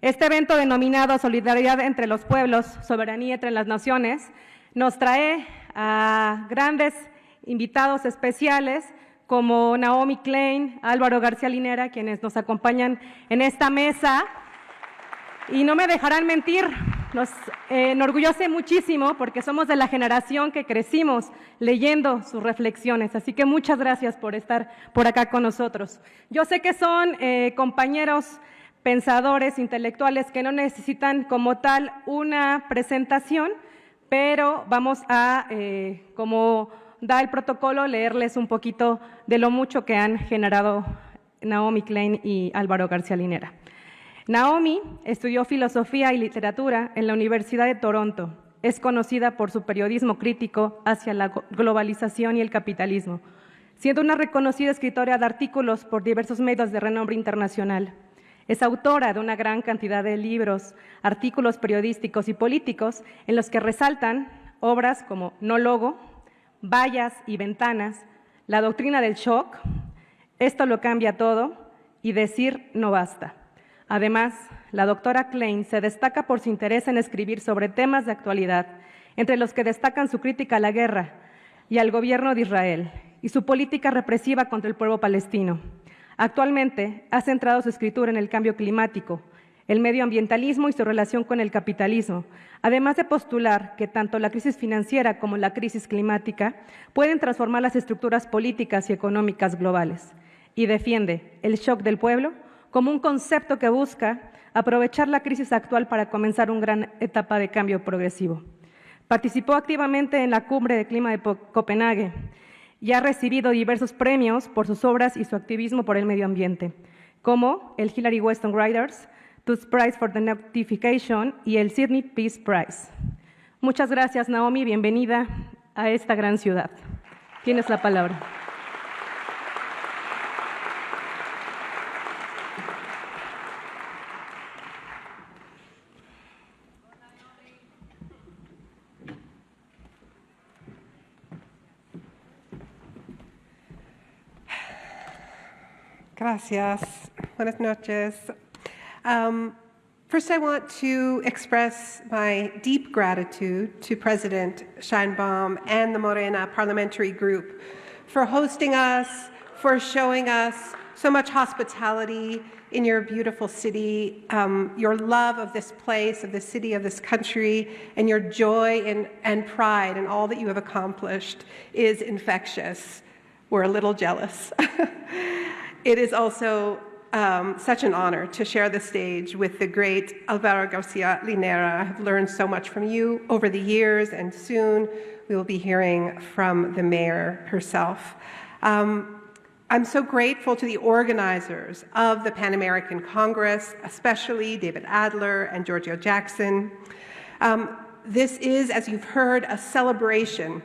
Este evento denominado Solidaridad entre los Pueblos, Soberanía entre las Naciones, nos trae a grandes invitados especiales como Noami Klein, ÁlvaroGarcíaLinera, quienes nos acompañan en esta mesa. Y no me dejarán mentir, nos enorgullece muchísimo porque somos de la generación que crecimos leyendo sus reflexiones, así que muchas gracias por estar por acá con nosotros. Yo sé que son compañeros pensadores, intelectuales que no necesitan como tal una presentación, pero vamos a, como da el protocolo, leerles un poquito de lo mucho que han generado Noami Klein y ÁlvaroGarcíaLinera. Noami estudió filosofía y literatura en la Universidad de Toronto. Es conocida por su periodismo crítico hacia la globalización y el capitalismo, siendo una reconocida escritora de artículos por diversos medios de renombre internacional. Es autora de una gran cantidad de libros, artículos periodísticos y políticos en los que resaltan obras como No Logo, Vallas y Ventanas, La doctrina del shock, Esto lo cambia todo y Decir no basta. Además, la doctora Klein se destaca por su interés en escribir sobre temas de actualidad, entre los que destacan su crítica a la guerra y al gobierno de Israel y su política represiva contra el pueblo palestino. Actualmente ha centrado su escritura en el cambio climático, el medioambientalismo y su relación con el capitalismo, además de postular que tanto la crisis financiera como la crisis climática pueden transformar las estructuras políticas y económicas globales, y defiende el shock del pueblo como un concepto que busca aprovechar la crisis actual para comenzar una gran etapa de cambio progresivo. Participó activamente en la Cumbre de Clima de Copenhague y ha recibido diversos premios por sus obras y su activismo por el medio ambiente, como el Hillary Weston Writers Prize for the Notification y el Sydney Peace Prize. Muchas gracias, Noami, bienvenida a esta gran ciudad. Tienes la palabra. Gracias. Buenas noches. First, I want to express my deep gratitude to President Sheinbaum and the Morena Parliamentary Group for hosting us, for showing us so much hospitality in your beautiful city, your love of this place, of the city, of this country, and your joy and pride in all that you have accomplished is infectious. We're a little jealous. It is also such an honor to share the stage with the great ÁlvaroGarcíaLinera. I have learned so much from you over the years, and soon we will be hearing from the mayor herself. I'm so grateful to the organizers of the Pan American Congress, especially David Adler and Giorgio Jackson. This is, as you've heard, a celebration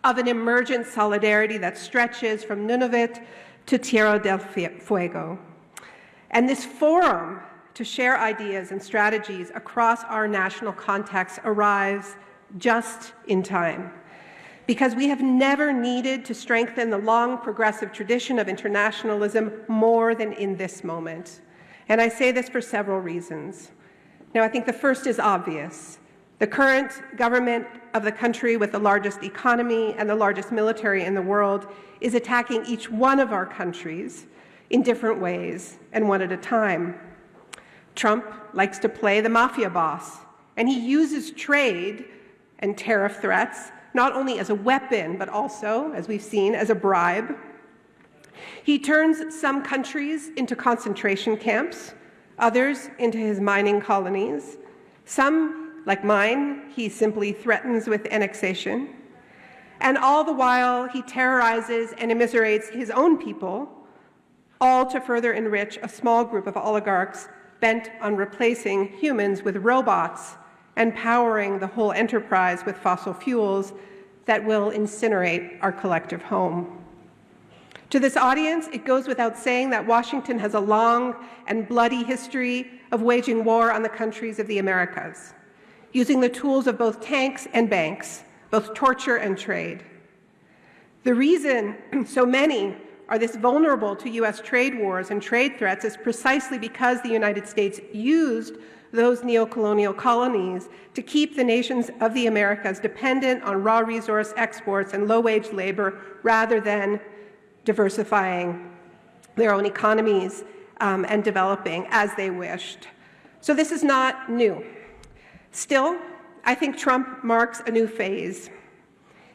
of an emergent solidarity that stretches from Nunavut to Tierra del Fuego. And this forum to share ideas and strategies across our national context arrives just in time, because we have never needed to strengthen the long progressive tradition of internationalism more than in this moment. And I say this for several reasons. Now, I think the first is obvious. The current government of the country with the largest economy and the largest military in the world is attacking each one of our countries in different ways and one at a time. Trump likes to play the mafia boss, and he uses trade and tariff threats not only as a weapon, but also, as we've seen, as a bribe. He turns some countries into concentration camps, others into his mining colonies. Some, like mine, he simply threatens with annexation. And all the while, he terrorizes and immiserates his own people, all to further enrich a small group of oligarchs bent on replacing humans with robots and powering the whole enterprise with fossil fuels that will incinerate our collective home. To this audience, it goes without saying that Washington has a long and bloody history of waging war on the countries of the Americas, using the tools of both tanks and banks, both torture and trade. The reason so many are this vulnerable to U.S. trade wars and trade threats is precisely because the United States used those neocolonial colonies to keep the nations of the Americas dependent on raw resource exports and low-wage labor rather than diversifying their own economies and developing as they wished. So this is not new. Still, I think Trump marks a new phase.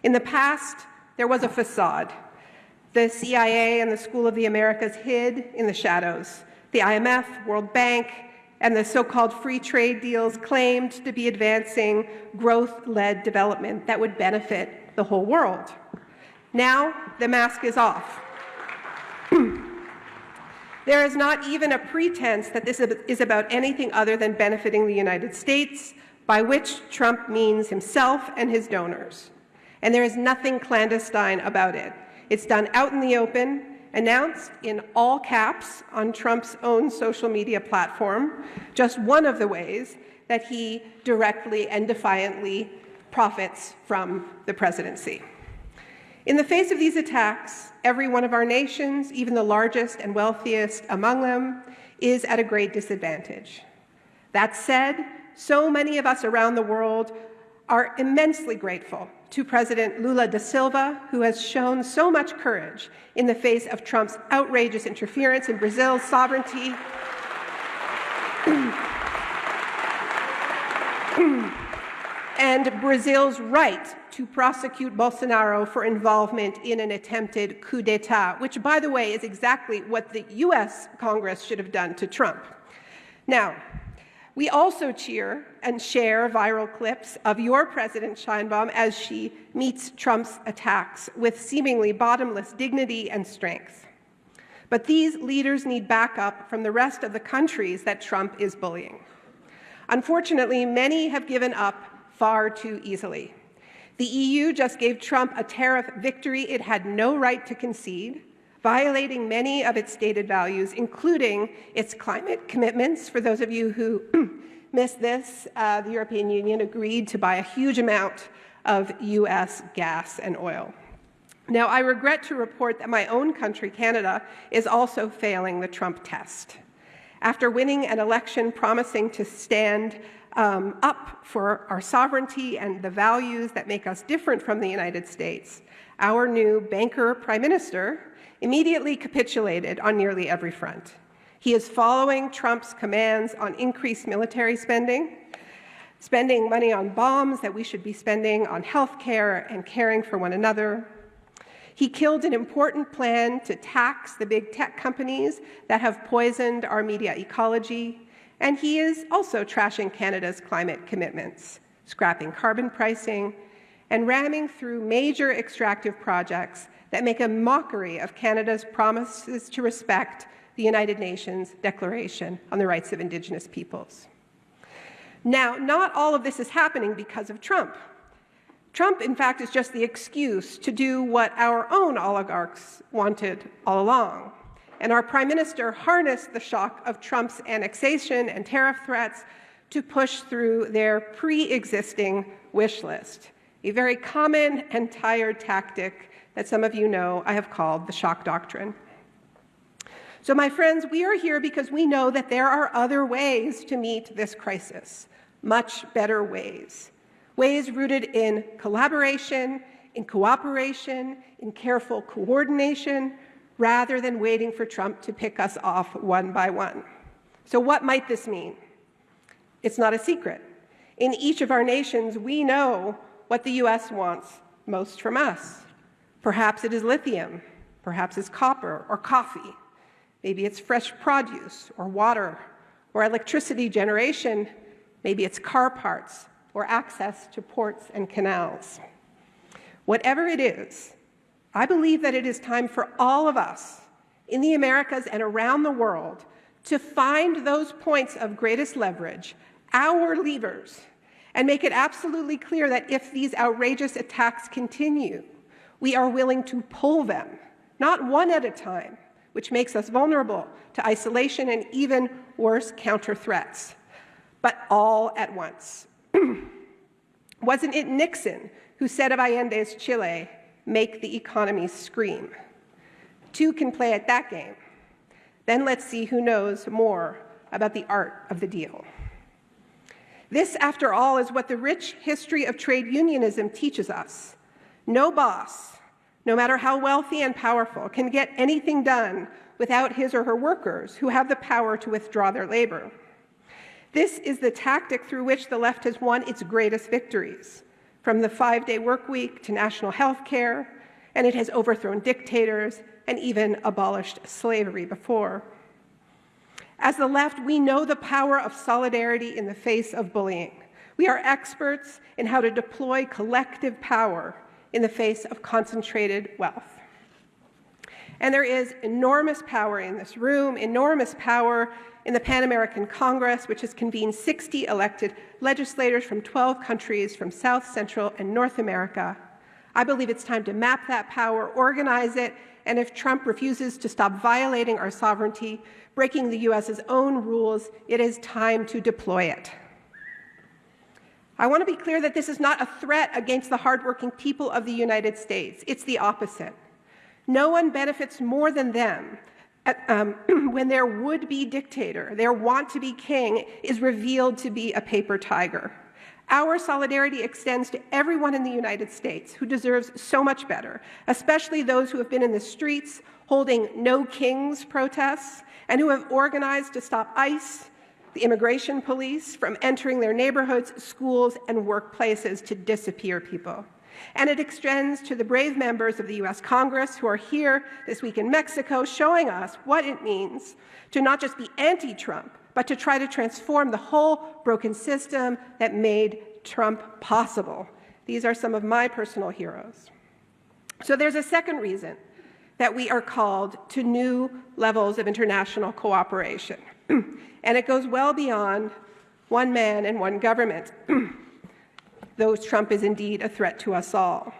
In the past, there was a facade. The CIA and the School of the Americas hid in the shadows. The IMF, World Bank, and the so-called free trade deals claimed to be advancing growth-led development that would benefit the whole world. Now, the mask is off. There is not even a pretense that this is about anything other than benefiting the United States, by which Trump means himself and his donors. And there is nothing clandestine about it. It's done out in the open, announced in all caps on Trump's own social media platform, just one of the ways that he directly and defiantly profits from the presidency. In the face of these attacks, every one of our nations, even the largest and wealthiest among them, is at a great disadvantage. That said, so many of us around the world are immensely grateful to President Lula da Silva, who has shown so much courage in the face of Trump's outrageous interference in Brazil's sovereignty and Brazil's right to prosecute Bolsonaro for involvement in an attempted coup d'etat, which, by the way, is exactly what the U.S. Congress should have done to Trump. Now, we also cheer and share viral clips of your President Sheinbaum as she meets Trump's attacks with seemingly bottomless dignity and strength. But these leaders need backup from the rest of the countries that Trump is bullying. Unfortunately, many have given up far too easily. The EU just gave Trump a tariff victory it had no right to concede, violating many of its stated values, including its climate commitments. For those of you who missed this, the European Union agreed to buy a huge amount of U.S. gas and oil. Now, I regret to report that my own country, Canada, is also failing the Trump test. After winning an election promising to stand up for our sovereignty and the values that make us different from the United States, our new banker prime minister immediately capitulated on nearly every front. He is following Trump's commands on increased military spending money on bombs that we should be spending on health care and caring for one another. He killed an important plan to tax the big tech companies that have poisoned our media ecology. And he is also trashing Canada's climate commitments, scrapping carbon pricing, and ramming through major extractive projects that make a mockery of Canada's promises to respect the United Nations Declaration on the Rights of Indigenous Peoples. Now, not all of this is happening because of Trump. Trump, in fact, is just the excuse to do what our own oligarchs wanted all along. And our prime minister harnessed the shock of Trump's annexation and tariff threats to push through their pre-existing wish list, a very common and tired tactic that some of you know I have called the shock doctrine. So, my friends, we are here because we know that there are other ways to meet this crisis, much better ways. Ways rooted in collaboration, in cooperation, in careful coordination, rather than waiting for Trump to pick us off one by one. So what might this mean? It's not a secret. In each of our nations, we know what the U.S. wants most from us. Perhaps it is lithium, perhaps it's copper or coffee. Maybe it's fresh produce or water or electricity generation. Maybe it's car parts or access to ports and canals. Whatever it is, I believe that it is time for all of us in the Americas and around the world to find those points of greatest leverage, our levers, and make it absolutely clear that if these outrageous attacks continue, we are willing to pull them, not one at a time, which makes us vulnerable to isolation and even worse counter threats, but all at once. Wasn't it Nixon who said of Allende's Chile, "Make the economy scream"? Two can play at that game. Then let's see who knows more about the art of the deal. This, after all, is what the rich history of trade unionism teaches us. No boss, no matter how wealthy and powerful, can get anything done without his or her workers who have the power to withdraw their labor. This is the tactic through which the left has won its greatest victories, from the 5-day work week to national health care, and it has overthrown dictators and even abolished slavery before. As the left, we know the power of solidarity in the face of bullying. We are experts in how to deploy collective power in the face of concentrated wealth. And there is enormous power in this room, enormous power in the Pan American Congress, which has convened 60 elected legislators from 12 countries from South, Central, and North America. I believe it's time to map that power, organize it, and if Trump refuses to stop violating our sovereignty, breaking the U.S.'s own rules, it is time to deploy it. I want to be clear that this is not a threat against the hardworking people of the United States. It's the opposite. No one benefits more than them when their would-be dictator, their want-to-be king, is revealed to be a paper tiger. Our solidarity extends to everyone in the United States who deserves so much better, especially those who have been in the streets holding No Kings protests and who have organized to stop ICE, the immigration police, from entering their neighborhoods, schools, and workplaces to disappear people. And it extends to the brave members of the U.S. Congress who are here this week in Mexico, showing us what it means to not just be anti-Trump, but to try to transform the whole broken system that made Trump possible. These are some of my personal heroes. So there's a second reason that we are called to new levels of international cooperation. And it goes well beyond one man and one government, though Trump is indeed a threat to us all.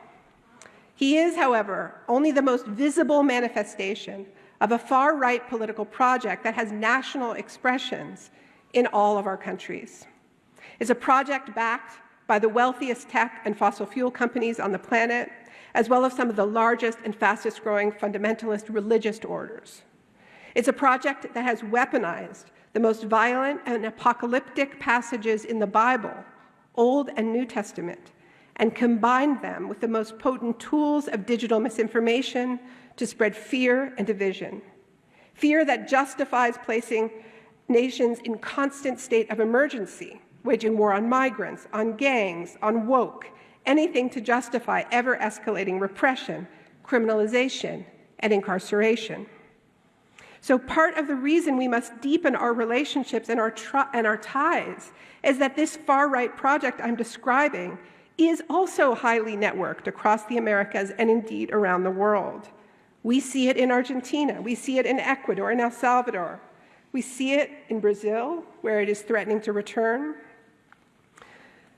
He is, however, only the most visible manifestation of a far-right political project that has national expressions in all of our countries. It's a project backed by the wealthiest tech and fossil fuel companies on the planet, as well as some of the largest and fastest-growing fundamentalist religious orders. It's a project that has weaponized the most violent and apocalyptic passages in the Bible, Old and New Testament, and combined them with the most potent tools of digital misinformation to spread fear and division. Fear that justifies placing nations in constant state of emergency, waging war on migrants, on gangs, on woke, anything to justify ever-escalating repression, criminalization, and incarceration. So part of the reason we must deepen our relationships and our ties is that this far-right project I'm describing is also highly networked across the Americas and indeed around the world. We see it in Argentina, we see it in Ecuador and El Salvador. We see it in Brazil, where it is threatening to return.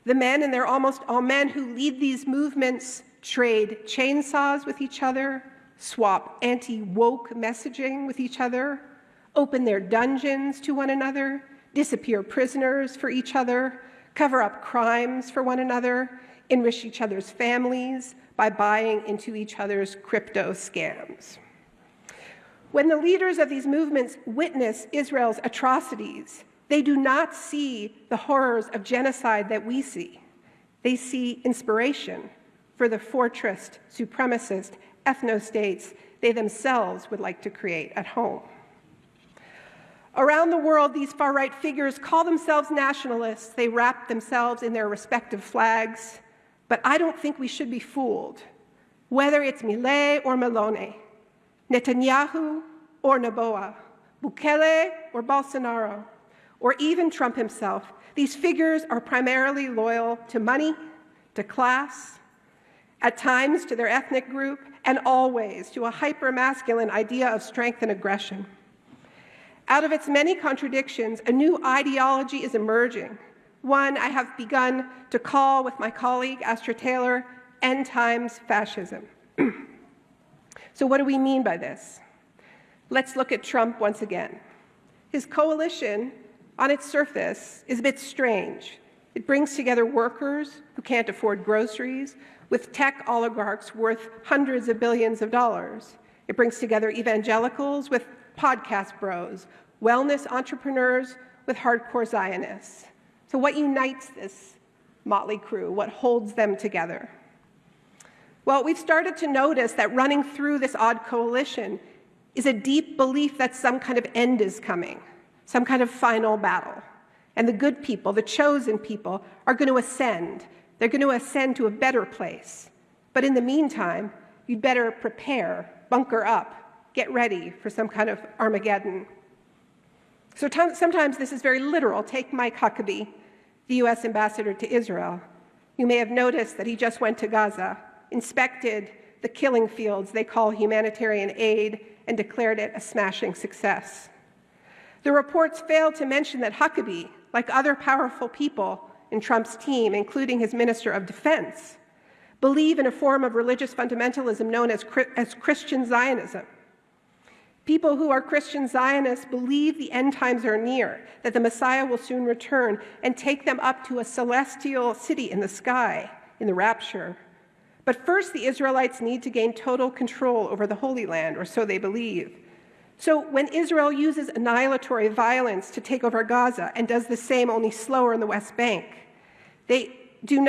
The men, and they're almost all men, who lead these movements trade chainsaws with each other, swap anti-woke messaging with each other, open their dungeons to one another, disappear prisoners for each other, cover up crimes for one another, enrich each other's families by buying into each other's crypto scams. When the leaders of these movements witness Israel's atrocities, they do not see the horrors of genocide that we see. They see inspiration for the fortress, supremacist ethno-states they themselves would like to create at home. Around the world, these far-right figures call themselves nationalists. They wrap themselves in their respective flags. But I don't think we should be fooled. Whether it's Milei or Meloni, Netanyahu or Noboa, Bukele or Bolsonaro, or even Trump himself, these figures are primarily loyal to money, to class, at times to their ethnic group, and always to a hyper-masculine idea of strength and aggression. Out of its many contradictions, a new ideology is emerging, one I have begun to call, with my colleague Astra Taylor, end times fascism. So what do we mean by this? Let's look at Trump once again. His coalition, on its surface, is a bit strange. It brings together workers who can't afford groceries with tech oligarchs worth hundreds of billions of dollars. It brings together evangelicals with podcast bros, wellness entrepreneurs with hardcore Zionists. So what unites this motley crew? What holds them together? Well, we've started to notice that running through this odd coalition is a deep belief that some kind of end is coming, some kind of final battle. And the good people, the chosen people, are going to ascend. They're going to ascend to a better place. But in the meantime, you'd better prepare, bunker up, get ready for some kind of Armageddon. So sometimes this is very literal. Take Mike Huckabee, the U.S. ambassador to Israel. You may have noticed that he just went to Gaza, inspected the killing fields they call humanitarian aid, and declared it a smashing success. The reports fail to mention that Huckabee, like other powerful people in Trump's team, including his Minister of Defense, believe in a form of religious fundamentalism known as Christian Zionism. People who are Christian Zionists believe the end times are near, that the Messiah will soon return and take them up to a celestial city in the sky, in the rapture. But first, the Israelites need to gain total control over the Holy Land, or so they believe. So when Israel uses annihilatory violence to take over Gaza and does the same, only slower in the West Bank, they do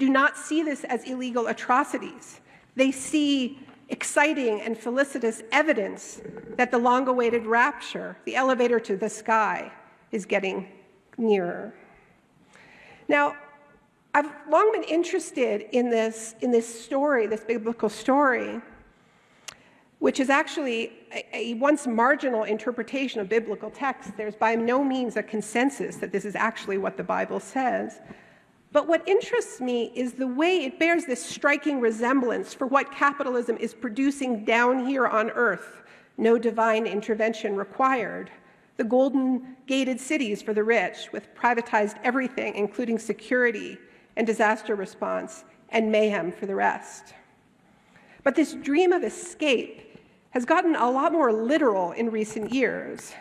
not see this as illegal atrocities. They see exciting and felicitous evidence that the long-awaited rapture, the elevator to the sky, is getting nearer. Now, I've long been interested in this story, this biblical story, which is actually a once marginal interpretation of biblical text. There's by no means a consensus that this is actually what the Bible says. But what interests me is the way it bears this striking resemblance for what capitalism is producing down here on earth. No divine intervention required. The golden gated cities for the rich, with privatized everything, including security and disaster response, and mayhem for the rest. But this dream of escape has gotten a lot more literal in recent years.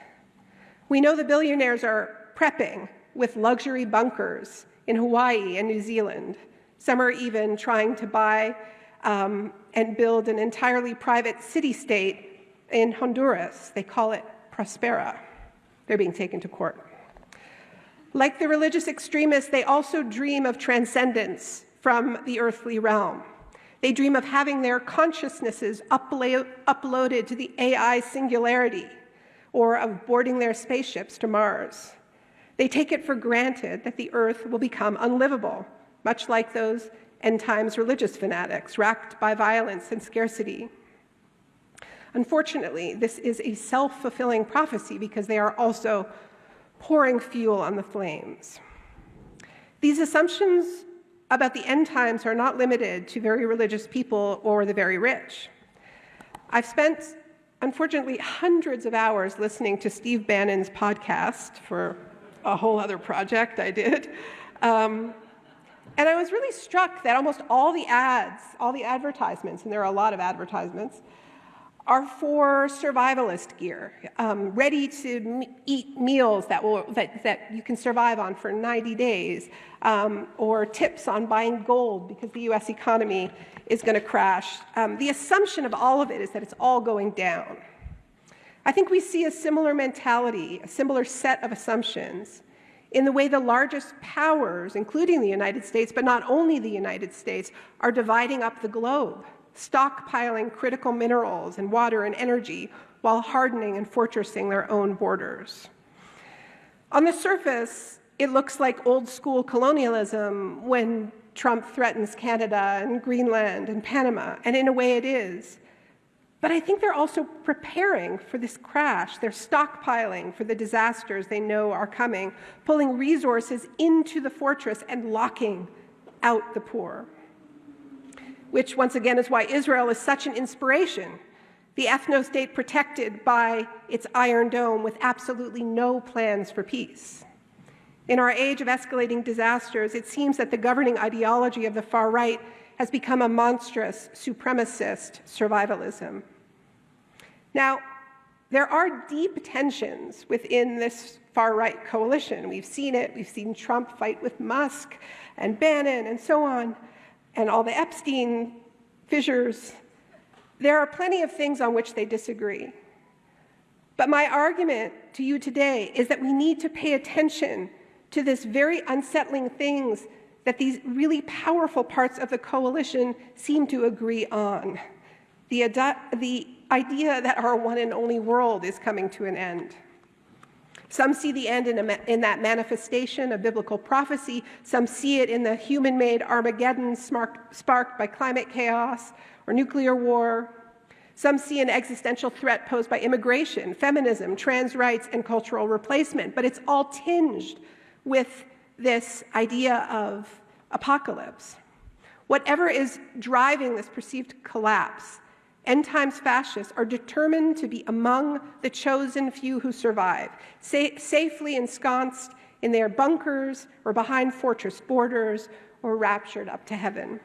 We know the billionaires are prepping with luxury bunkers in Hawaii and New Zealand. Some are even trying to buy and build an entirely private city-state in Honduras. They call it Prospera. They're being taken to court. Like the religious extremists, they also dream of transcendence from the earthly realm. They dream of having their consciousnesses uploaded to the AI singularity, or of boarding their spaceships to Mars. They take it for granted that the earth will become unlivable, much like those end times religious fanatics racked by violence and scarcity. Unfortunately, this is a self-fulfilling prophecy because they are also pouring fuel on the flames. These assumptions about the end times are not limited to very religious people or the very rich. I've spent, unfortunately, hundreds of hours listening to Steve Bannon's podcast for a whole other project I did. And I was really struck that almost all the ads, all the advertisements, and there are a lot of advertisements, are for survivalist gear, ready to eat meals that you can survive on for 90 days, or tips on buying gold because the US economy is going to crash. The assumption of all of it is that it's all going down. I think we see a similar mentality, a similar set of assumptions in the way the largest powers, including the United States, but not only the United States, are dividing up the globe, stockpiling critical minerals and water and energy while hardening and fortressing their own borders. On the surface, it looks like old-school colonialism when Trump threatens Canada and Greenland and Panama, and in a way it is. But I think they're also preparing for this crash. They're stockpiling for the disasters they know are coming, pulling resources into the fortress and locking out the poor. Which, once again, is why Israel is such an inspiration. The ethno-state protected by its Iron Dome with absolutely no plans for peace. In our age of escalating disasters, it seems that the governing ideology of the far right has become a monstrous supremacist survivalism. Now, there are deep tensions within this far-right coalition. We've seen it. We've seen Trump fight with Musk and Bannon and so on, and all the Epstein fissures. There are plenty of things on which they disagree. But my argument to you today is that we need to pay attention to this very unsettling things that these really powerful parts of the coalition seem to agree on. The idea that our one and only world is coming to an end. Some see the end in that manifestation of biblical prophecy. Some see it in the human-made Armageddon sparked by climate chaos or nuclear war. Some see an existential threat posed by immigration, feminism, trans rights, and cultural replacement. But it's all tinged with this idea of apocalypse. Whatever is driving this perceived collapse, end times fascists are determined to be among the chosen few who survive, safely ensconced in their bunkers or behind fortress borders or raptured up to heaven.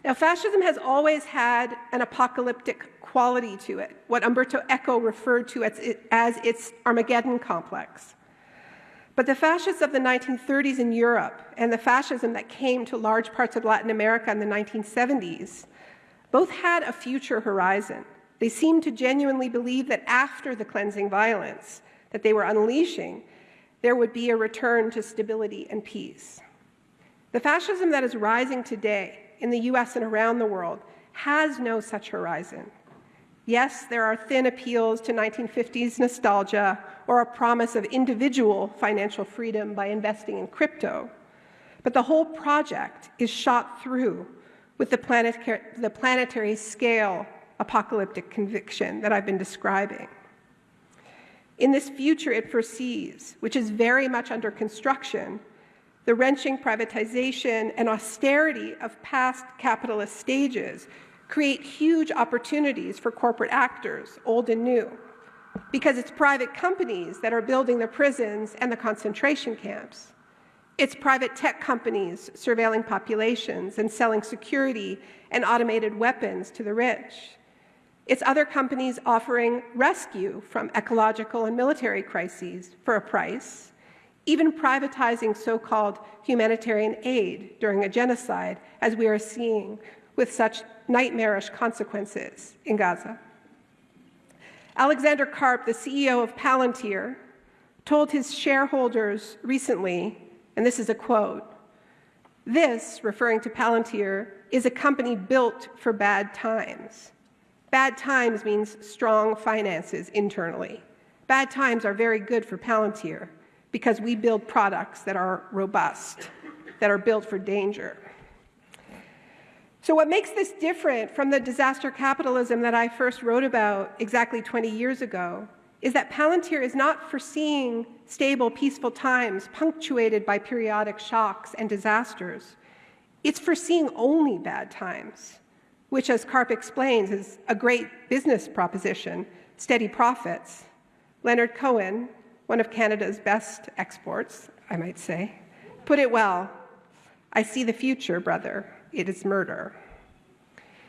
Now, fascism has always had an apocalyptic quality to it, what Umberto Eco referred to as its Armageddon complex. But the fascists of the 1930s in Europe and the fascism that came to large parts of Latin America in the 1970s both had a future horizon. They seemed to genuinely believe that after the cleansing violence that they were unleashing, there would be a return to stability and peace. The fascism that is rising today in the US and around the world has no such horizon. Yes, there are thin appeals to 1950s nostalgia or a promise of individual financial freedom by investing in crypto, but the whole project is shot through with the planetary scale apocalyptic conviction that I've been describing. In this future it foresees, which is very much under construction, the wrenching privatization and austerity of past capitalist stages create huge opportunities for corporate actors, old and new, because it's private companies that are building the prisons and the concentration camps. It's private tech companies surveilling populations and selling security and automated weapons to the rich. It's other companies offering rescue from ecological and military crises for a price, even privatizing so-called humanitarian aid during a genocide, as we are seeing with such nightmarish consequences in Gaza. Alexander Karp, the CEO of Palantir, told his shareholders recently, and this is a quote, "This," referring to Palantir, "is a company built for bad times." Bad times means strong finances internally. Bad times are very good for Palantir because we build products that are robust, that are built for danger. So what makes this different from the disaster capitalism that I first wrote about exactly 20 years ago is that Palantir is not foreseeing stable, peaceful times punctuated by periodic shocks and disasters. It's foreseeing only bad times, which, as Karp explains, is a great business proposition, steady profits. Leonard Cohen, one of Canada's best exports, I might say, put it well, "I see the future, brother. It is murder."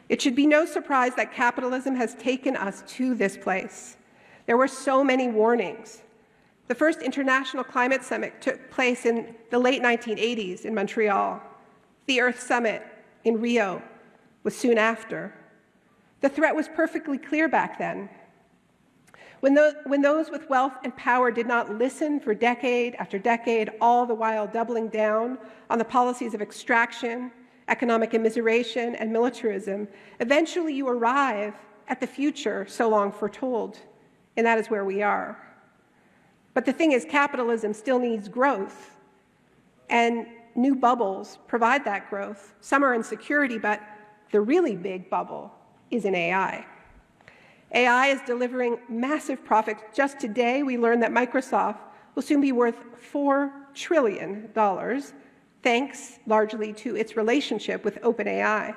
It should be no surprise that capitalism has taken us to this place. There were so many warnings. The first International Climate Summit took place in the late 1980s in Montreal. The Earth Summit in Rio was soon after. The threat was perfectly clear back then. When those with wealth and power did not listen for decade after decade, all the while doubling down on the policies of extraction, economic immiseration, and militarism, eventually you arrive at the future so long foretold, and that is where we are. But the thing is, capitalism still needs growth, and new bubbles provide that growth. Some are in security, but the really big bubble is in AI. AI is delivering massive profits. Just today, we learned that Microsoft will soon be worth $4 trillion, thanks largely to its relationship with OpenAI.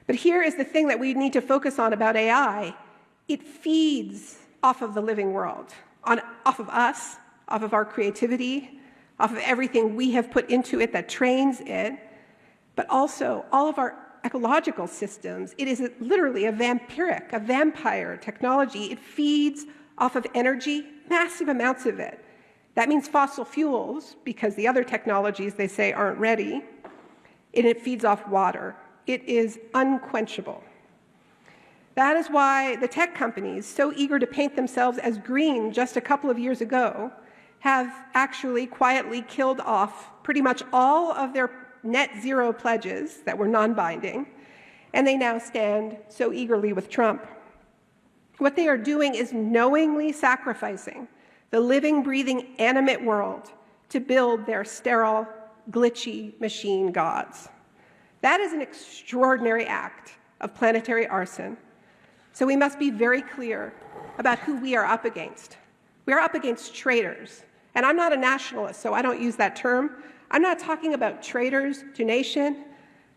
But here is the thing that we need to focus on about AI. It feeds off of the living world, off of us, off of our creativity, off of everything we have put into it that trains it, but also all of our ecological systems. It is literally a vampire technology. It feeds off of energy, massive amounts of it. That means fossil fuels, because the other technologies, they say, aren't ready. And it feeds off water. It is unquenchable. That is why the tech companies, so eager to paint themselves as green just a couple of years ago, have actually quietly killed off pretty much all of their net zero pledges that were non-binding, and they now stand so eagerly with Trump. What they are doing is knowingly sacrificing the living, breathing, animate world to build their sterile, glitchy machine gods. That is an extraordinary act of planetary arson. So we must be very clear about who we are up against. We are up against traitors. And I'm not a nationalist, so I don't use that term. I'm not talking about traitors to nation.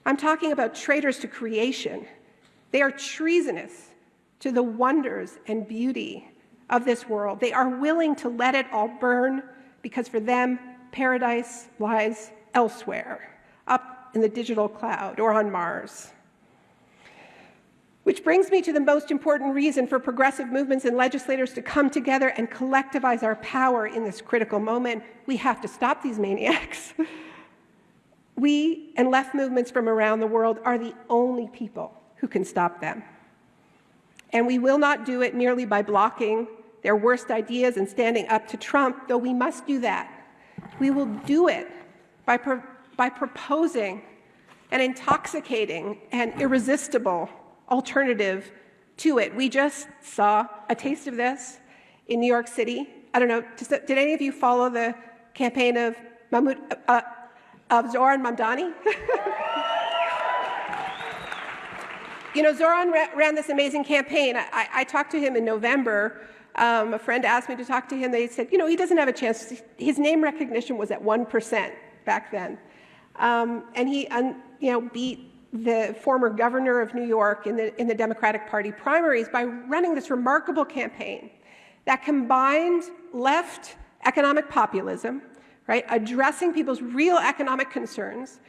I'm talking about traitors to creation. They are treasonous to the wonders and beauty of this world. They are willing to let it all burn because for them, paradise lies elsewhere, up in the digital cloud or on Mars. Which brings me to the most important reason for progressive movements and legislators to come together and collectivize our power in this critical moment. We have to stop these maniacs. We and left movements from around the world are the only people who can stop them. And we will not do it merely by blocking their worst ideas and standing up to Trump, though we must do that. We will do it by proposing an intoxicating and irresistible alternative to it. We just saw a taste of this in New York City. I don't know, did any of you follow the campaign of Zoran Mamdani? You know, Zoran ran this amazing campaign. I talked to him in November. A friend asked me to talk to him. They said, you know, he doesn't have a chance. His name recognition was at 1% back then. And he, beat the former governor of New York in the Democratic Party primaries by running this remarkable campaign that combined left economic populism, right, addressing people's real economic concerns,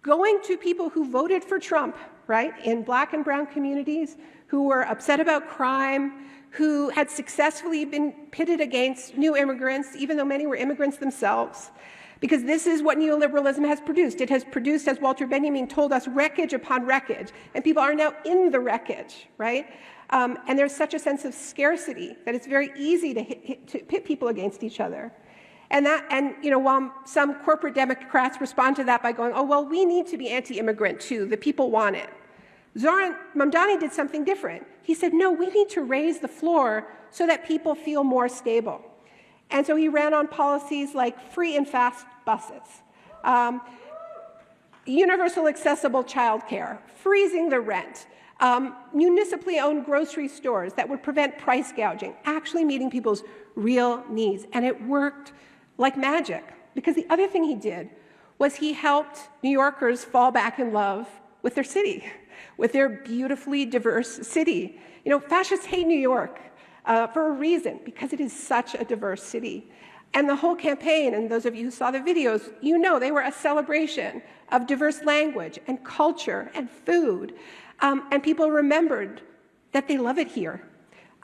going to people who voted for Trump, right, in black and brown communities, who were upset about crime, who had successfully been pitted against new immigrants, even though many were immigrants themselves. Because this is what neoliberalism has produced. It has produced, as Walter Benjamin told us, wreckage upon wreckage. And people are now in the wreckage, right? And there's such a sense of scarcity that it's very easy to pit people against each other. And while some corporate Democrats respond to that by going, oh, well, we need to be anti-immigrant too. The people want it. Zoran Mamdani did something different. He said, no, we need to raise the floor so that people feel more stable. And so he ran on policies like free and fast buses, universal accessible childcare, freezing the rent, municipally owned grocery stores that would prevent price gouging, actually meeting people's real needs. And it worked like magic, because the other thing he did was he helped New Yorkers fall back in love with their city, with their beautifully diverse city. You know, fascists hate New York. For a reason, because it is such a diverse city. And the whole campaign, and those of you who saw the videos, you know they were a celebration of diverse language and culture and food. And people remembered that they love it here,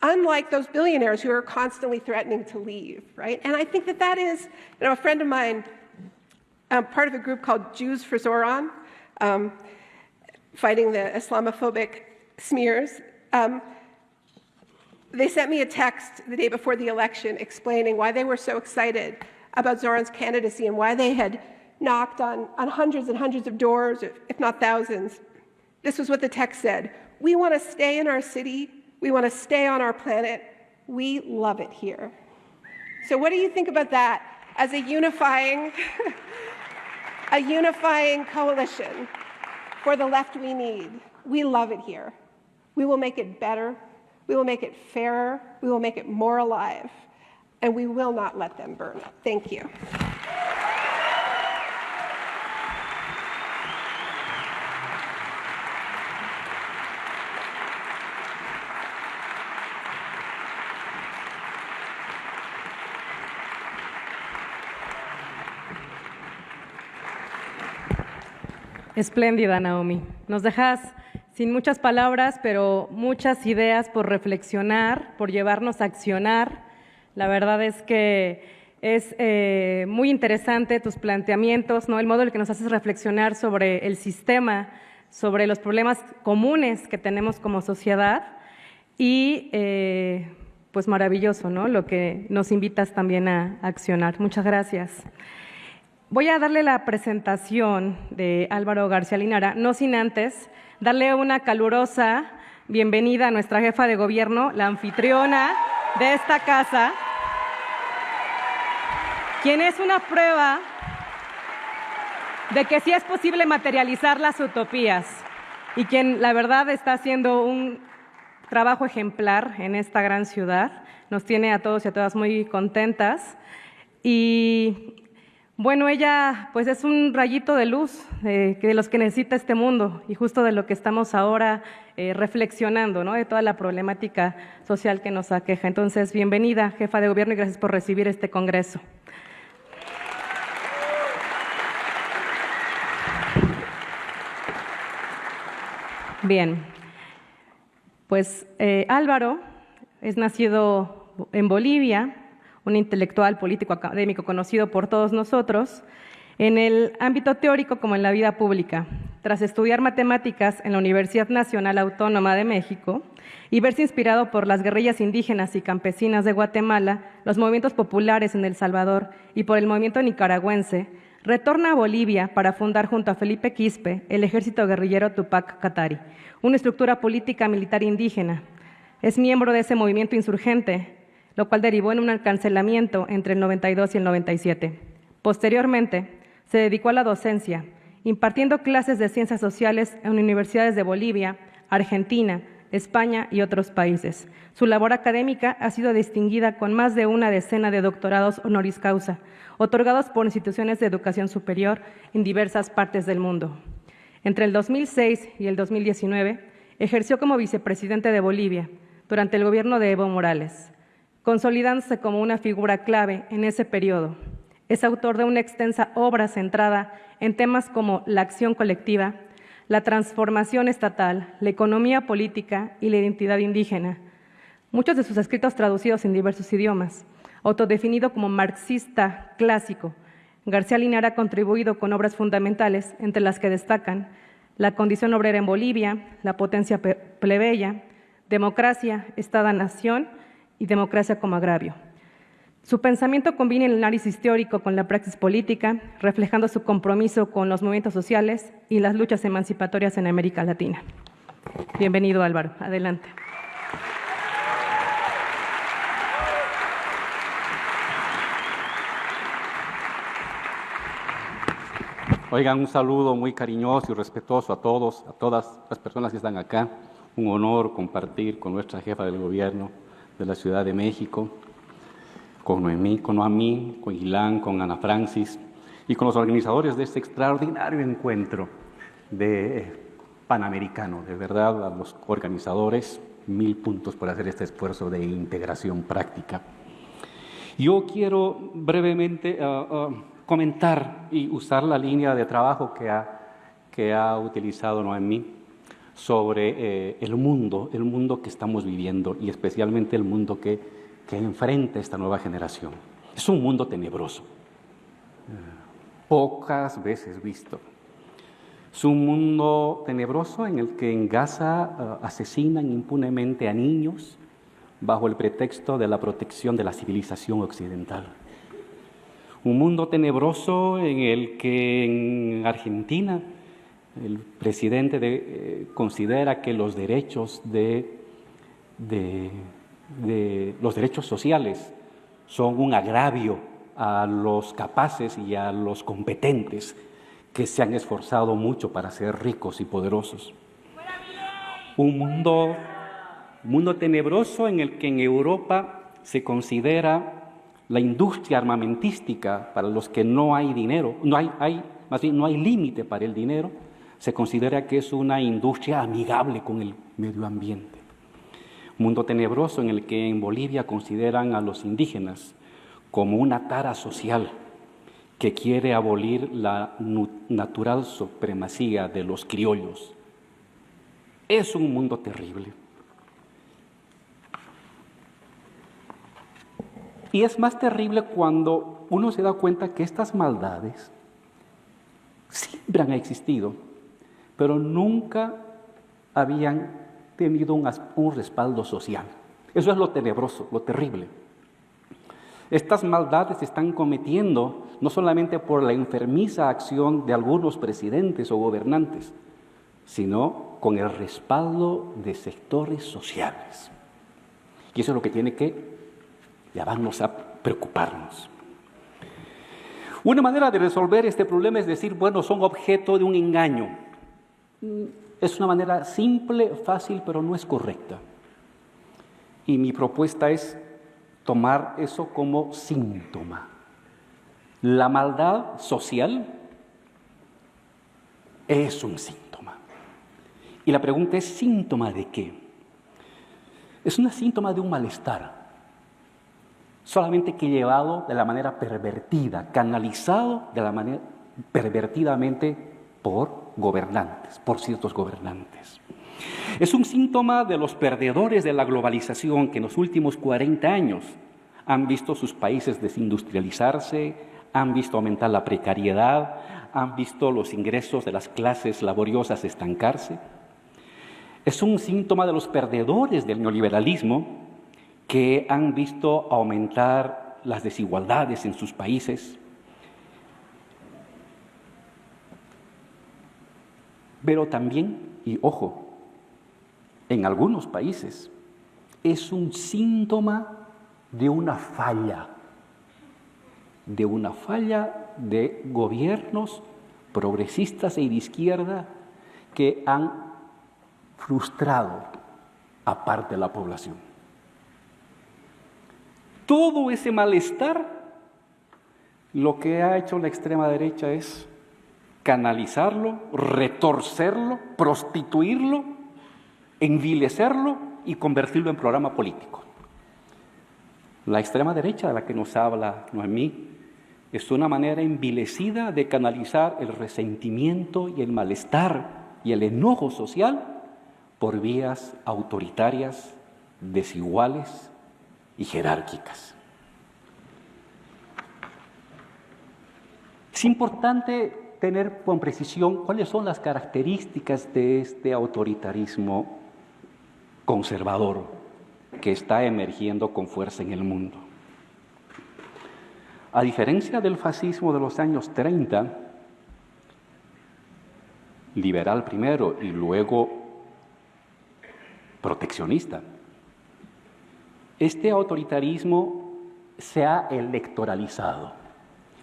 unlike those billionaires who are constantly threatening to leave, right? And I think that is, a friend of mine, part of a group called Jews for Zoran, fighting the Islamophobic smears, they sent me a text the day before the election explaining why they were so excited about Zoran's candidacy and why they had knocked on hundreds and hundreds of doors, if not thousands. This was what the text said. We want to stay in our city. We want to stay on our planet. We love it here. So what do you think about that as a unifying coalition for the left we need? We love it here. We will make it better. We will make it fairer, we will make it more alive, and we will not let them burn. Thank you. Espléndida, Naomi. Nos dejas sin muchas palabras, pero muchas ideas por reflexionar, por llevarnos a accionar. La verdad es que es muy interesante tus planteamientos, ¿no? El modo en el que nos haces reflexionar sobre el sistema, sobre los problemas comunes que tenemos como sociedad. y pues maravilloso, ¿no? Lo que nos invitas también a accionar. Muchas gracias. Voy a darle la presentación de ÁlvaroGarcíaLinera, no sin antes darle una calurosa bienvenida a nuestra jefa de gobierno, la anfitriona de esta casa, quien es una prueba de que sí es posible materializar las utopías y quien, la verdad, está haciendo un trabajo ejemplar en esta gran ciudad. Nos tiene a todos y a todas muy contentas. Y bueno, ella pues es un rayito de luz de los que necesita este mundo y justo de lo que estamos ahora reflexionando, ¿no? De toda la problemática social que nos aqueja. Entonces, bienvenida, jefa de gobierno, y gracias por recibir este congreso. Bien, pues Álvaro es nacido en Bolivia, un intelectual, político, académico conocido por todos nosotros, en el ámbito teórico como en la vida pública. Tras estudiar matemáticas en la Universidad Nacional Autónoma de México y verse inspirado por las guerrillas indígenas y campesinas de Guatemala, los movimientos populares en El Salvador y por el movimiento nicaragüense, retorna a Bolivia para fundar junto a Felipe Quispe el ejército guerrillero Tupac Katari, una estructura política militar indígena. Es miembro de ese movimiento insurgente, lo cual derivó en un cancelamiento entre el 92 y el 97. Posteriormente, se dedicó a la docencia, impartiendo clases de ciencias sociales en universidades de Bolivia, Argentina, España y otros países. Su labor académica ha sido distinguida con más de una decena de doctorados honoris causa, otorgados por instituciones de educación superior en diversas partes del mundo. Entre el 2006 y el 2019, ejerció como vicepresidente de Bolivia durante el gobierno de Evo Morales, consolidándose como una figura clave en ese periodo. Es autor de una extensa obra centrada en temas como la acción colectiva, la transformación estatal, la economía política y la identidad indígena. Muchos de sus escritos traducidos en diversos idiomas. Autodefinido como marxista clásico, GarcíaLinera ha contribuido con obras fundamentales, entre las que destacan La condición obrera en Bolivia, La potencia plebeya, Democracia, Estado-Nación y Democracia como agravio. Su pensamiento combina el análisis teórico con la praxis política, reflejando su compromiso con los movimientos sociales y las luchas emancipatorias en América Latina. Bienvenido, Álvaro. Adelante. Oigan, un saludo muy cariñoso y respetuoso a todos, a todas las personas que están acá. Un honor compartir con nuestra jefa del gobierno de la Ciudad de México, con Noami, con Gilán, con Ana Francis y con los organizadores de este extraordinario encuentro panamericano. De verdad, a los organizadores, 1000 puntos por hacer este esfuerzo de integración práctica. Yo quiero brevemente comentar y usar la línea de trabajo que ha utilizado Noemí sobre el mundo que estamos viviendo y especialmente el mundo que enfrenta esta nueva generación. Es un mundo tenebroso, pocas veces visto. Es un mundo tenebroso en el que en Gaza asesinan impunemente a niños bajo el pretexto de la protección de la civilización occidental. Un mundo tenebroso en el que en Argentina el presidente considera que los derechos los derechos sociales son un agravio a los capaces y a los competentes que se han esforzado mucho para ser ricos y poderosos. Un mundo tenebroso en el que en Europa se considera la industria armamentística para los que no hay dinero, no hay límite para el dinero, se considera que es una industria amigable con el medio ambiente. Un mundo tenebroso en el que en Bolivia consideran a los indígenas como una tara social que quiere abolir la natural supremacía de los criollos. Es un mundo terrible. Y es más terrible cuando uno se da cuenta que estas maldades siempre han existido, pero nunca habían tenido un respaldo social. Eso es lo tenebroso, lo terrible. Estas maldades se están cometiendo no solamente por la enfermiza acción de algunos presidentes o gobernantes, sino con el respaldo de sectores sociales. Y eso es lo que tiene que llevarnos a preocuparnos. Una manera de resolver este problema es decir, bueno, son objeto de un engaño. Es una manera simple, fácil, pero no es correcta. Y mi propuesta es tomar eso como síntoma. La maldad social es un síntoma. Y la pregunta es, ¿síntoma de qué? Es un síntoma de un malestar, solamente que llevado de la manera pervertida, canalizado de la manera pervertidamente por gobernantes, por ciertos gobernantes. Es un síntoma de los perdedores de la globalización que en los últimos 40 años han visto sus países desindustrializarse, han visto aumentar la precariedad, han visto los ingresos de las clases laboriosas estancarse. Es un síntoma de los perdedores del neoliberalismo que han visto aumentar las desigualdades en sus países. Pero también, y ojo, en algunos países es un síntoma de una falla de gobiernos progresistas y de izquierda que han frustrado a parte de la población. Todo ese malestar, lo que ha hecho la extrema derecha es canalizarlo, retorcerlo, prostituirlo, envilecerlo y convertirlo en programa político. La extrema derecha de la que nos habla Noami es una manera envilecida de canalizar el resentimiento y el malestar y el enojo social por vías autoritarias, desiguales y jerárquicas. Es importante tener con precisión cuáles son las características de este autoritarismo conservador que está emergiendo con fuerza en el mundo. A diferencia del fascismo de los años 30, liberal primero y luego proteccionista, este autoritarismo se ha electoralizado,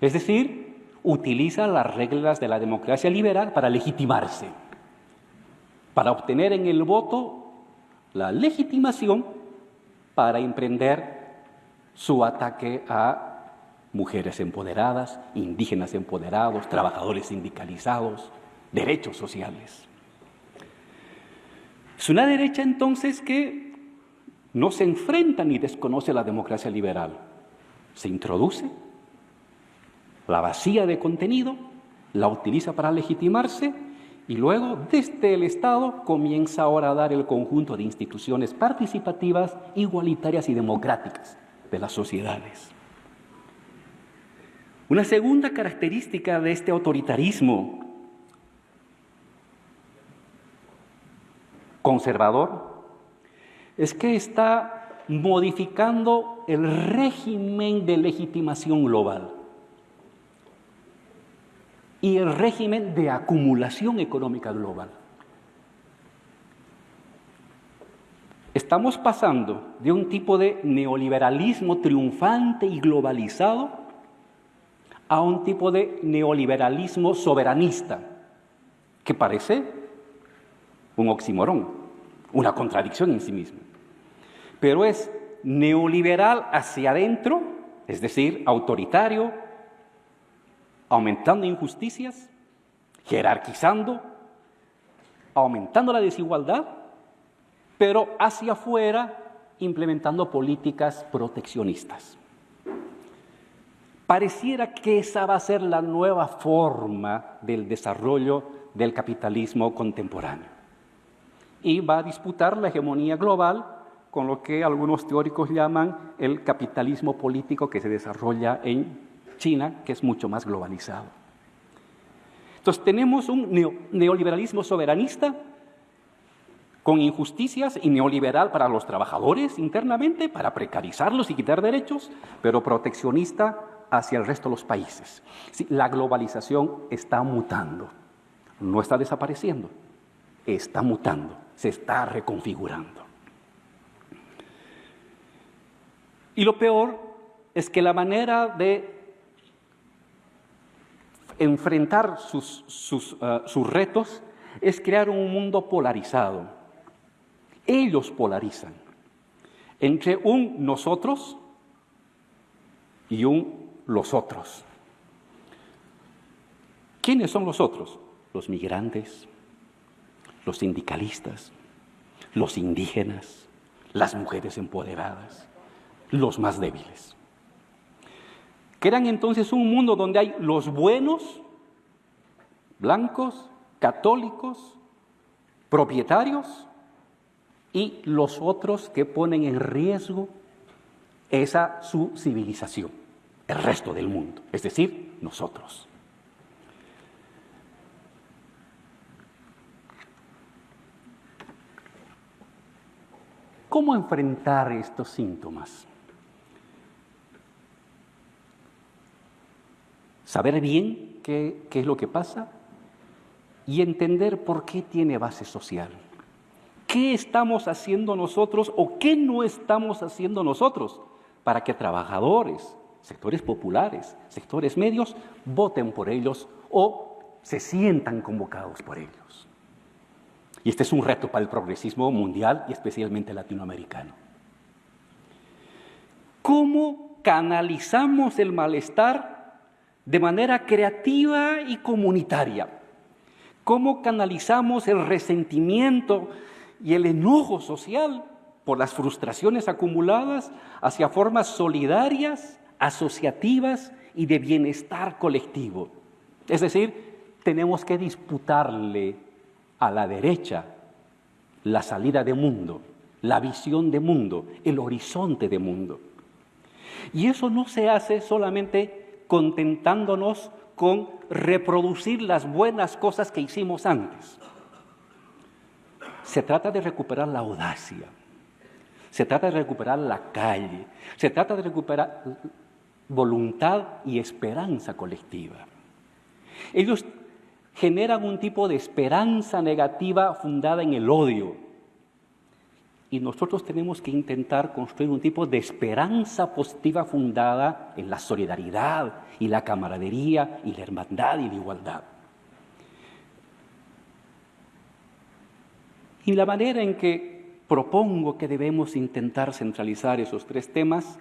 es decir, utiliza las reglas de la democracia liberal para legitimarse, para obtener en el voto la legitimación para emprender su ataque a mujeres empoderadas, indígenas empoderados, trabajadores sindicalizados, derechos sociales. Es una derecha entonces que no se enfrenta ni desconoce la democracia liberal. Se introduce, la vacía de contenido, la utiliza para legitimarse y luego desde el Estado comienza ahora a dar el conjunto de instituciones participativas, igualitarias y democráticas de las sociedades. Una segunda característica de este autoritarismo conservador es que está modificando el régimen de legitimación global y el régimen de acumulación económica global. Estamos pasando de un tipo de neoliberalismo triunfante y globalizado a un tipo de neoliberalismo soberanista, que parece un oxímoron, una contradicción en sí mismo. Pero es neoliberal hacia adentro, es decir, autoritario, aumentando injusticias, jerarquizando, aumentando la desigualdad, pero hacia afuera implementando políticas proteccionistas. Pareciera que esa va a ser la nueva forma del desarrollo del capitalismo contemporáneo. Y va a disputar la hegemonía global con lo que algunos teóricos llaman el capitalismo político que se desarrolla en China, que es mucho más globalizado. Entonces tenemos un neoliberalismo soberanista con injusticias y neoliberal para los trabajadores internamente, para precarizarlos y quitar derechos, pero proteccionista hacia el resto de los países. Sí, la globalización está mutando, no está desapareciendo, está mutando, se está reconfigurando. Y lo peor es que la manera de enfrentar sus retos es crear un mundo polarizado. Ellos polarizan entre un nosotros y un los otros. ¿Quiénes son los otros? Los migrantes, los sindicalistas, los indígenas, las mujeres empoderadas, los más débiles. Crean entonces un mundo donde hay los buenos, blancos, católicos, propietarios, y los otros que ponen en riesgo su civilización, el resto del mundo, es decir, nosotros. ¿Cómo enfrentar estos síntomas? Saber bien qué es lo que pasa y entender por qué tiene base social. ¿Qué estamos haciendo nosotros o qué no estamos haciendo nosotros para que trabajadores, sectores populares, sectores medios, voten por ellos o se sientan convocados por ellos? Y este es un reto para el progresismo mundial y especialmente latinoamericano. ¿Cómo canalizamos el malestar de manera creativa y comunitaria? ¿Cómo canalizamos el resentimiento y el enojo social por las frustraciones acumuladas hacia formas solidarias, asociativas y de bienestar colectivo? Es decir, tenemos que disputarle a la derecha la salida de mundo, la visión de mundo, el horizonte de mundo. Y eso no se hace solamente contentándonos con reproducir las buenas cosas que hicimos antes. Se trata de recuperar la audacia, se trata de recuperar la calle, se trata de recuperar voluntad y esperanza colectiva. Ellos generan un tipo de esperanza negativa fundada en el odio. Y nosotros tenemos que intentar construir un tipo de esperanza positiva fundada en la solidaridad y la camaradería y la hermandad y la igualdad. Y la manera en que propongo que debemos intentar centralizar esos tres temas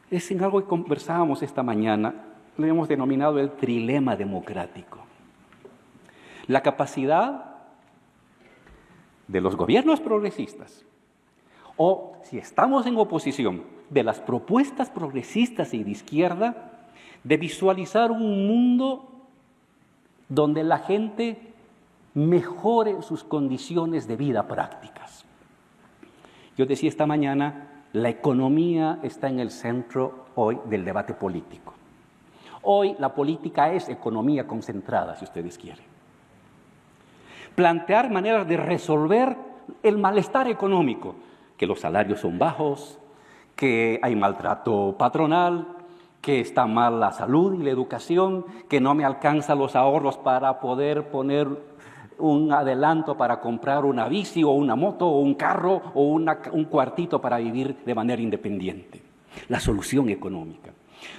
es en algo que conversábamos esta mañana, lo hemos denominado el trilema democrático. La capacidad de los gobiernos progresistas, o si estamos en oposición, de las propuestas progresistas y de izquierda, de visualizar un mundo donde la gente mejore sus condiciones de vida prácticas. Yo decía esta mañana, la economía está en el centro hoy del debate político. Hoy la política es economía concentrada, si ustedes quieren. Plantear maneras de resolver el malestar económico, que los salarios son bajos, que hay maltrato patronal, que está mal la salud y la educación, que no me alcanzan los ahorros para poder poner un adelanto para comprar una bici o una moto o un carro o un cuartito para vivir de manera independiente. La solución económica.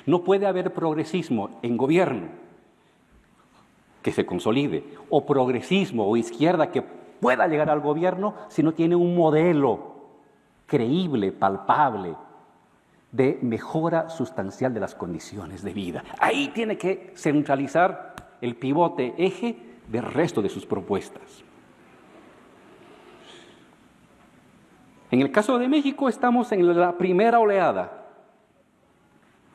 No puede haber progresismo en gobierno que se consolide, o progresismo o izquierda que pueda llegar al gobierno si no tiene un modelo creíble, palpable, de mejora sustancial de las condiciones de vida. Ahí tiene que centralizar el pivote, eje del resto de sus propuestas. En el caso de México estamos en la primera oleada.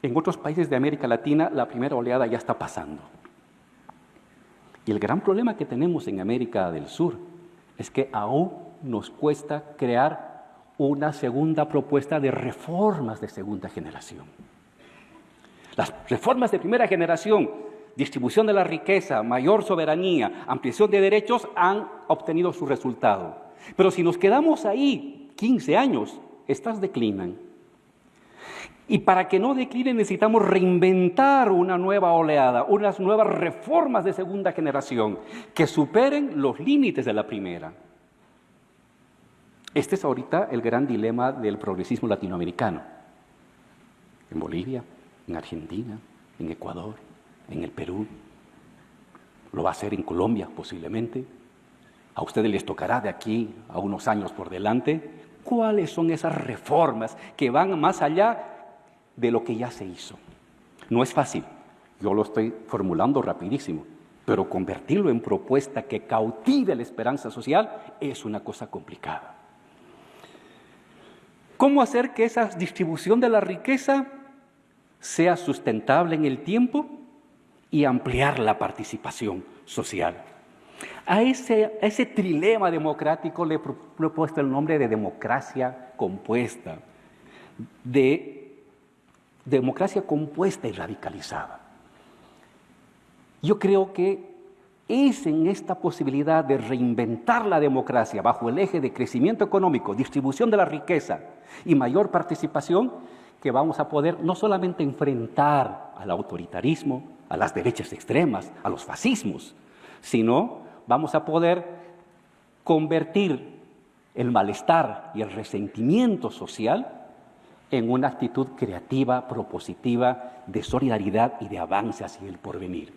En otros países de América Latina la primera oleada ya está pasando. Y el gran problema que tenemos en América del Sur es que aún nos cuesta crear una segunda propuesta de reformas de segunda generación. Las reformas de primera generación, distribución de la riqueza, mayor soberanía, ampliación de derechos, han obtenido su resultado. Pero si nos quedamos ahí 15 años, estas declinan. Y para que no declinen necesitamos reinventar una nueva oleada, unas nuevas reformas de segunda generación que superen los límites de la primera. Este es ahorita el gran dilema del progresismo latinoamericano. En Bolivia, en Argentina, en Ecuador, en el Perú. Lo va a hacer en Colombia posiblemente. A ustedes les tocará de aquí a unos años por delante. ¿Cuáles son esas reformas que van más allá de lo que ya se hizo? No es fácil, yo lo estoy formulando rapidísimo, pero convertirlo en propuesta que cautive la esperanza social es una cosa complicada. ¿Cómo hacer que esa distribución de la riqueza sea sustentable en el tiempo y ampliar la participación social? A ese trilema democrático le he puesto el nombre de democracia compuesta, de democracia compuesta y radicalizada. Yo creo que es en esta posibilidad de reinventar la democracia bajo el eje de crecimiento económico, distribución de la riqueza y mayor participación que vamos a poder no solamente enfrentar al autoritarismo, a las derechas extremas, a los fascismos, sino vamos a poder convertir el malestar y el resentimiento social en una actitud creativa, propositiva, de solidaridad y de avance hacia el porvenir.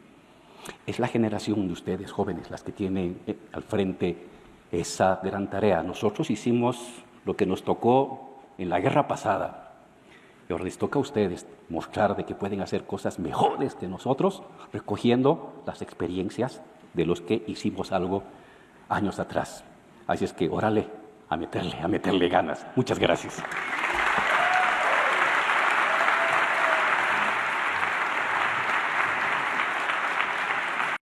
Es la generación de ustedes, jóvenes, las que tienen al frente esa gran tarea. Nosotros hicimos lo que nos tocó en la guerra pasada. Y ahora les toca a ustedes mostrar de que pueden hacer cosas mejores que nosotros, recogiendo las experiencias de los que hicimos algo años atrás. Así es que órale, a meterle ganas. Muchas gracias.